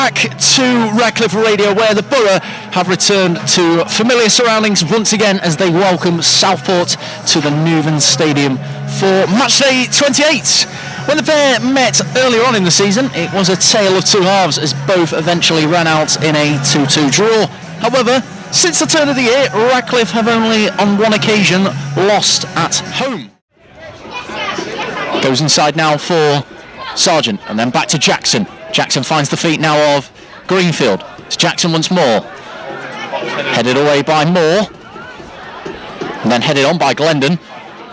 back to Radcliffe Radio, where the Borough have returned to familiar surroundings once again as they welcome Southport to the Neuven Stadium for matchday 28. When the pair met earlier on in the season, it was a tale of two halves as both eventually ran out in a 2-2 draw. However, since the turn of the year, Radcliffe have only on one occasion lost at home. Goes inside now for Sargent, and then back to Jackson. Jackson finds the feet now of Greenfield. It's Jackson once more. Headed away by Moore. And then headed on by Glendon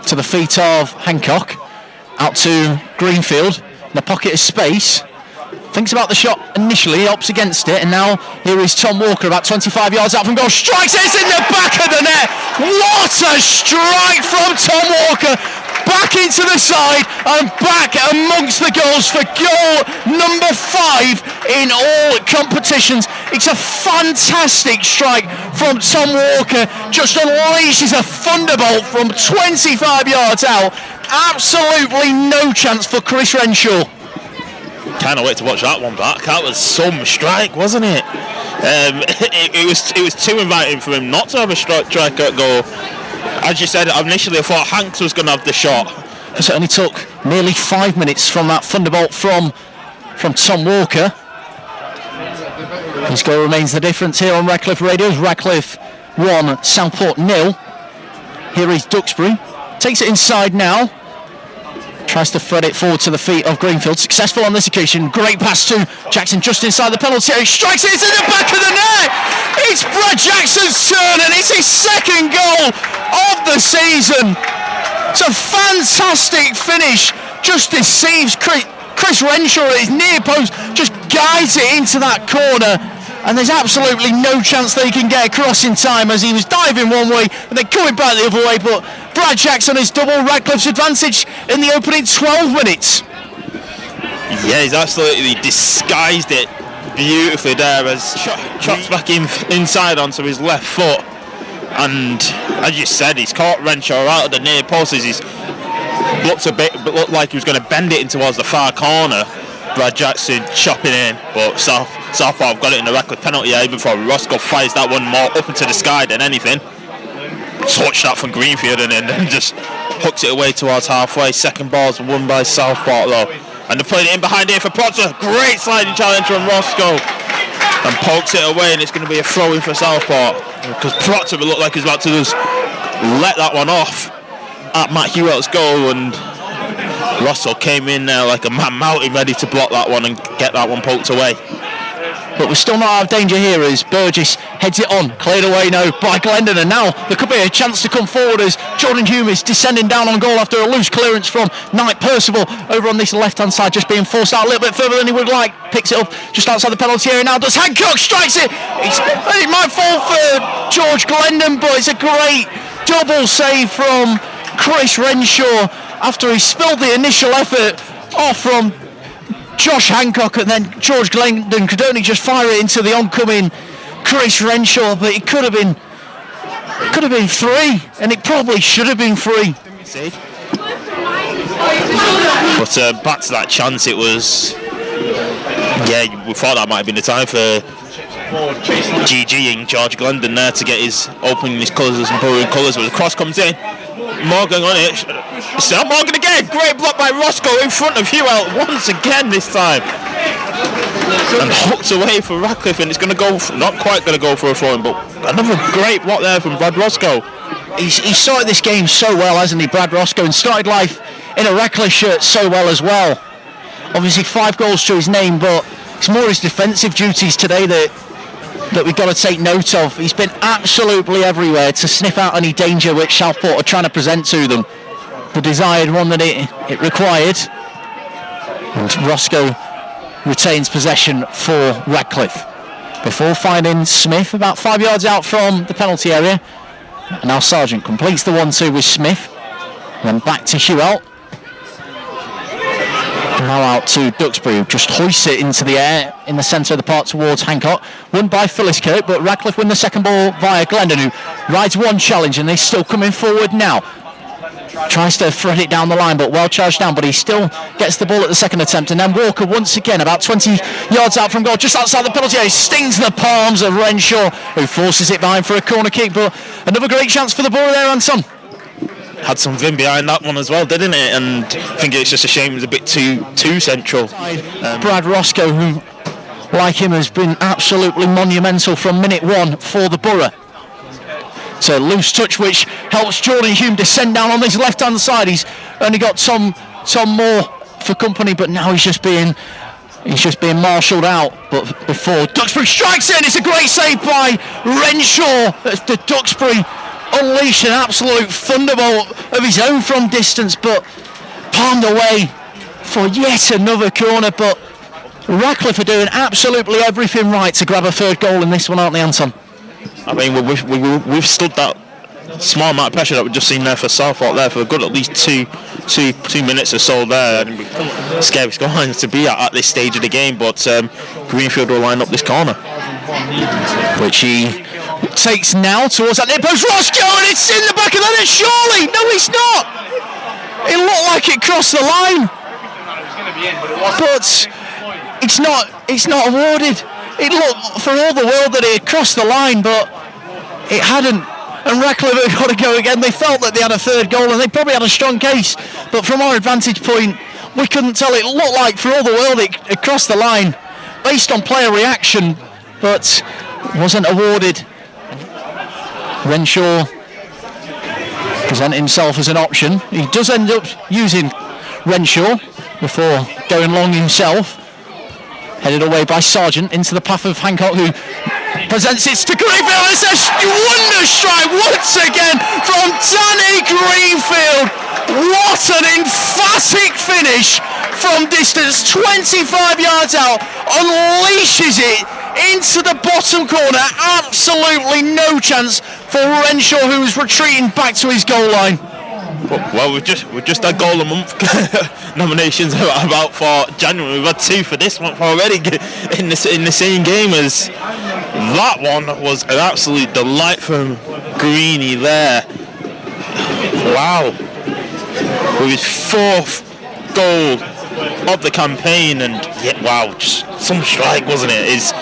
to the feet of Hancock. Out to Greenfield. In the pocket of space. Thinks about the shot initially, opts against it, and now here is Tom Walker about 25 yards out from goal. Strikes it, it's in the back of the net. What a strike from Tom Walker. Back into the side and back amongst the goals for goal number 5 in all competitions. It's a fantastic strike from Tom Walker. Just unleashes a thunderbolt from 25 yards out. Absolutely no chance for Chris Renshaw. Can't wait to watch that one back. That was some strike, wasn't it? It was too inviting for him not to have a strike at goal. As you said, initially I thought Hanks was going to have the shot. Because it only took nearly 5 minutes from that thunderbolt from Tom Walker. His goal remains the difference here on Radcliffe Radio. Radcliffe 1, Southport 0. Here is Duxbury. Takes it inside now. Tries to thread it forward to the feet of Greenfield. Successful on this occasion. Great pass to Jackson just inside the penalty area. He strikes it. It's in the back of the net. It's Brad Jackson's turn and it's his second goal of the season. It's a fantastic finish. Just deceives Chris Renshaw at his near post. Just guides it into that corner. And there's absolutely no chance they can get across in time as he was diving one way and then coming back the other way. But Brad Jackson has doubled Radcliffe's advantage in the opening 12 minutes. Yeah, he's absolutely disguised it beautifully there as chops back inside onto his left foot. And as you said, he's caught Renshaw out of the near post as he's looked like he was going to bend it in towards the far corner. Brad Jackson chopping in, but Southport have got it in the Radcliffe penalty area before Roscoe fires that one more up into the sky than anything. Touch that from Greenfield and then just hooks it away towards halfway. Second ball's won by Southport though. And they're putting it in behind here for Proctor. Great sliding challenge from Roscoe. And pokes it away and it's going to be a throw-in for Southport. Because Proctor will look like he's about to just let that one off at Matt Hewell's goal, and Russell came in there like a man mountain ready to block that one and get that one poked away. But we're still not out of danger here as Burgess heads it on, cleared away now by Glendon, and now there could be a chance to come forward as Jordan Hume is descending down on goal after a loose clearance from Knight Percival over on this left hand side, just being forced out a little bit further than he would like. Picks it up just outside the penalty area now, does Hancock, strikes it. It might fall for George Glendon, but it's a great double save from Chris Renshaw after he spilled the initial effort off from Josh Hancock, and then George Glendon could only just fire it into the oncoming Chris Renshaw, but it could have been 3, and it probably should have been 3. But back to that chance, it was, yeah, we thought that might have been the time for GGing George Glendon there to get his opening his colours and Borough colours, but the cross comes in. Morgan on it. It's not Morgan again. Great block by Roscoe in front of Hewell once again this time. And hooked away for Radcliffe, and it's going to go, not quite going to go for a throw-in, but another great block there from Brad Roscoe. He started this game so well, hasn't he, Brad Roscoe, and started life in a Radcliffe shirt so well as well. Obviously 5 goals to his name, but it's more his defensive duties today that we've got to take note of. He's been absolutely everywhere to sniff out any danger which Southport are trying to present to them. The desired one that it required. And Roscoe retains possession for Radcliffe before finding Smith about 5 yards out from the penalty area. And now Sargent completes the 1-2 with Smith. Then back to Hewell. Now out to Duxbury, who just hoists it into the air in the centre of the park towards Hancock. Won by Phyllis Kirk, but Radcliffe win the second ball via Glendon, who rides one challenge, and they're still coming forward now. tries to thread it down the line, but well charged down, but he still gets the ball at the second attempt. And then Walker once again about 20 yards out from goal, just outside the penalty area. He stings the palms of Renshaw, who forces it behind for a corner kick. But another great chance for the ball there, Anton. Had some vim behind that one as well, didn't it? And I think it's just a shame it was a bit too central. Brad Roscoe, who, like him, has been absolutely monumental from minute one for the Borough. So loose touch, which helps Jordan Hume descend down on this left-hand side. He's only got Tom Moore for company, but now he's just being marshalled out. But before Duxbury strikes in, it's a great save by Renshaw. The Duxbury unleashed an absolute thunderbolt of his own from distance, but palmed away for yet another corner. But Radcliffe are doing absolutely everything right to grab a third goal in this one, aren't they, Anton? I mean, we've stood that small amount of pressure that we've just seen there for Southport there for a good at least two minutes or so there. And scary scorelines to be at this stage of the game, but Greenfield will line up this corner, which he takes now towards that near post. Roscoe, and it's in the back of the net. Surely, no, it's not. It looked like it crossed the line, but it's not awarded. It looked for all the world that it had crossed the line, but it hadn't. And Radcliffe had got to go again. They felt that they had a third goal, and they probably had a strong case. But from our vantage point, we couldn't tell. It looked like for all the world it crossed the line, based on player reaction, but wasn't awarded. Renshaw present himself as an option. He does end up using Renshaw before going long himself. Headed away by Sargent into the path of Hancock, who presents it to Greenfield. It's a wonder strike once again from Danny Greenfield. What an emphatic finish from distance, 25 yards out, unleashes it into the bottom corner. Absolutely no chance for Renshaw, who was retreating back to his goal line. Well, we've just had goal a month nominations about for January. We've had two for this month already in the same game as that one. Was an absolute delight from Greeny there. Wow, with his fourth goal of the campaign, and yeah, wow, just some strike, wasn't it?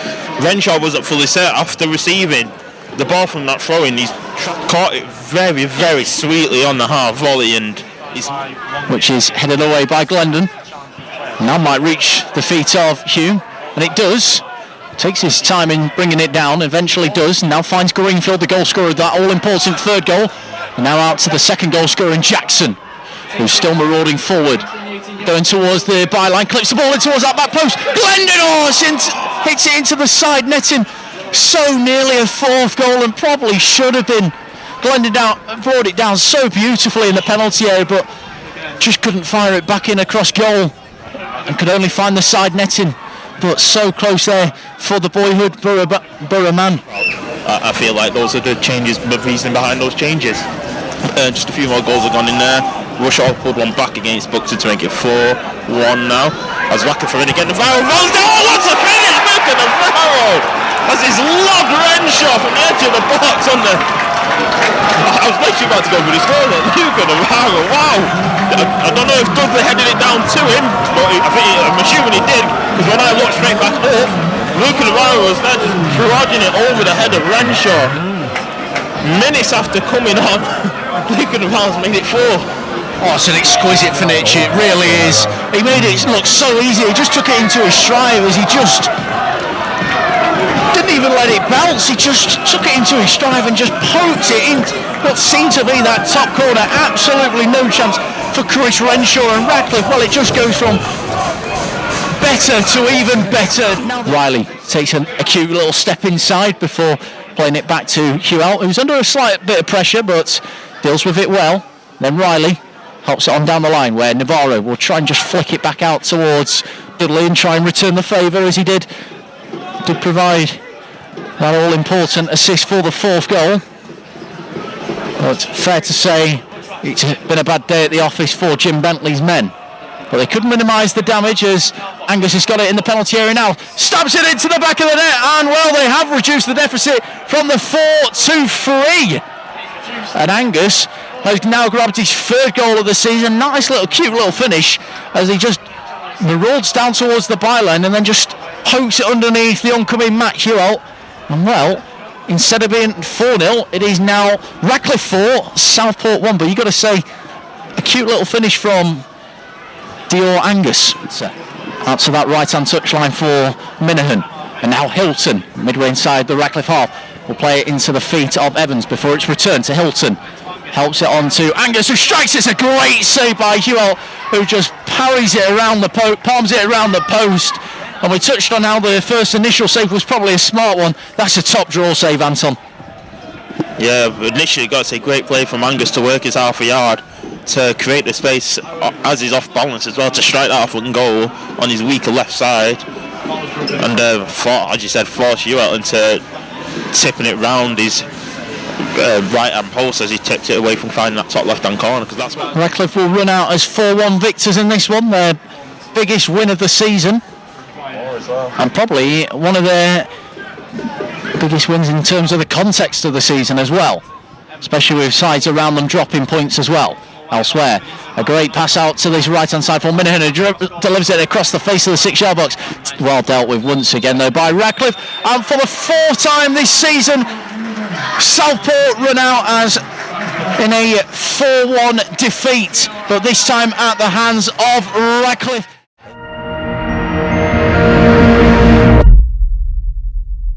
Renshaw wasn't fully set after receiving the ball from that throw-in. He's caught it very, very sweetly on the half volley, and which is headed away by Glendon. Now might reach the feet of Hume, and it does. Takes his time in bringing it down, eventually does. Now finds Greenfield, the goal scorer of that all-important third goal. And now out to the second goal scorer in Jackson, who's still marauding forward. Going towards the byline, clips the ball in towards that back post. Glendon hits it into the side netting. So nearly a fourth goal, and probably should have been. Glendon brought it down so beautifully in the penalty area, but just couldn't fire it back in across goal, and could only find the side netting. But so close there for the boyhood Borough man. I feel like those are the changes, the reason behind those changes. Just a few more goals have gone in there. Rushaw pulled one back against Buxton to make it 4-1 now. As Radcliffe are in again, Navarro rolls down. Oh, what's a finish! Look at Navarro! As he's lobbed Renshaw from the edge of the box on the... I was literally about to go for the score. Look at Navarro, wow! I don't know if Dudley headed it down to him, but I'm assuming he did, because when I looked straight back up, Luke Navarro was there just prodding it over the head of Renshaw. Minutes after coming on, Luke Navarro's made it 4. Oh, it's an exquisite finish, it really is. He made it look so easy. He just took it into his stride as he just didn't even let it bounce. He just took it into his stride and just poked it in what seemed to be that top corner. Absolutely no chance for Chris Renshaw, and Radcliffe, well, it just goes from better to even better. Now Riley takes a cute little step inside before playing it back to Hewell, who's under a slight bit of pressure but deals with it well. Then Riley hops it on down the line, where Navarro will try and just flick it back out towards Dudley and try and return the favour, as he did provide that all-important assist for the fourth goal. But fair to say, it's been a bad day at the office for Jim Bentley's men. But they couldn't minimise the damage, as Angus has got it in the penalty area now. Stabs it into the back of the net, and well, they have reduced the deficit from the 4 to 3. And Angus has now grabbed his 3rd goal of the season. Nice little cute little finish as he just marauds down towards the byline and then just pokes it underneath the oncoming Matt Hewell. And well, instead of being 4-0, it is now Radcliffe 4, Southport 1. But you've got to say, a cute little finish from Dior Angus. Out to that right-hand touchline for Minahan. And now Hilton, midway inside the Radcliffe half, will play it into the feet of Evans before it's returned to Hilton. Helps it on to Angus, who strikes. It's a great save by Hewell, who just parries it around the palms it around the post. And we touched on how the first initial save was probably a smart one. That's a top draw save, Anton. Yeah, initially got to say great play from Angus to work his half a yard to create the space as he's off balance as well to strike that off-foot goal on his weaker left side. And as you said, force Hewell into tipping it round his right-hand post as he tipped it away from finding that top left-hand corner. Because that's what Radcliffe will run out as 4-1 victors in this one, their biggest win of the season. And probably one of their biggest wins in terms of the context of the season as well, especially with sides around them dropping points as well. Elsewhere, a great pass out to this right-hand side for Minahan, who delivers it across the face of the 6-yard box. Well dealt with once again though by Radcliffe, and for the 4th time this season, Southport run out as in a 4-1 defeat, but this time at the hands of Radcliffe.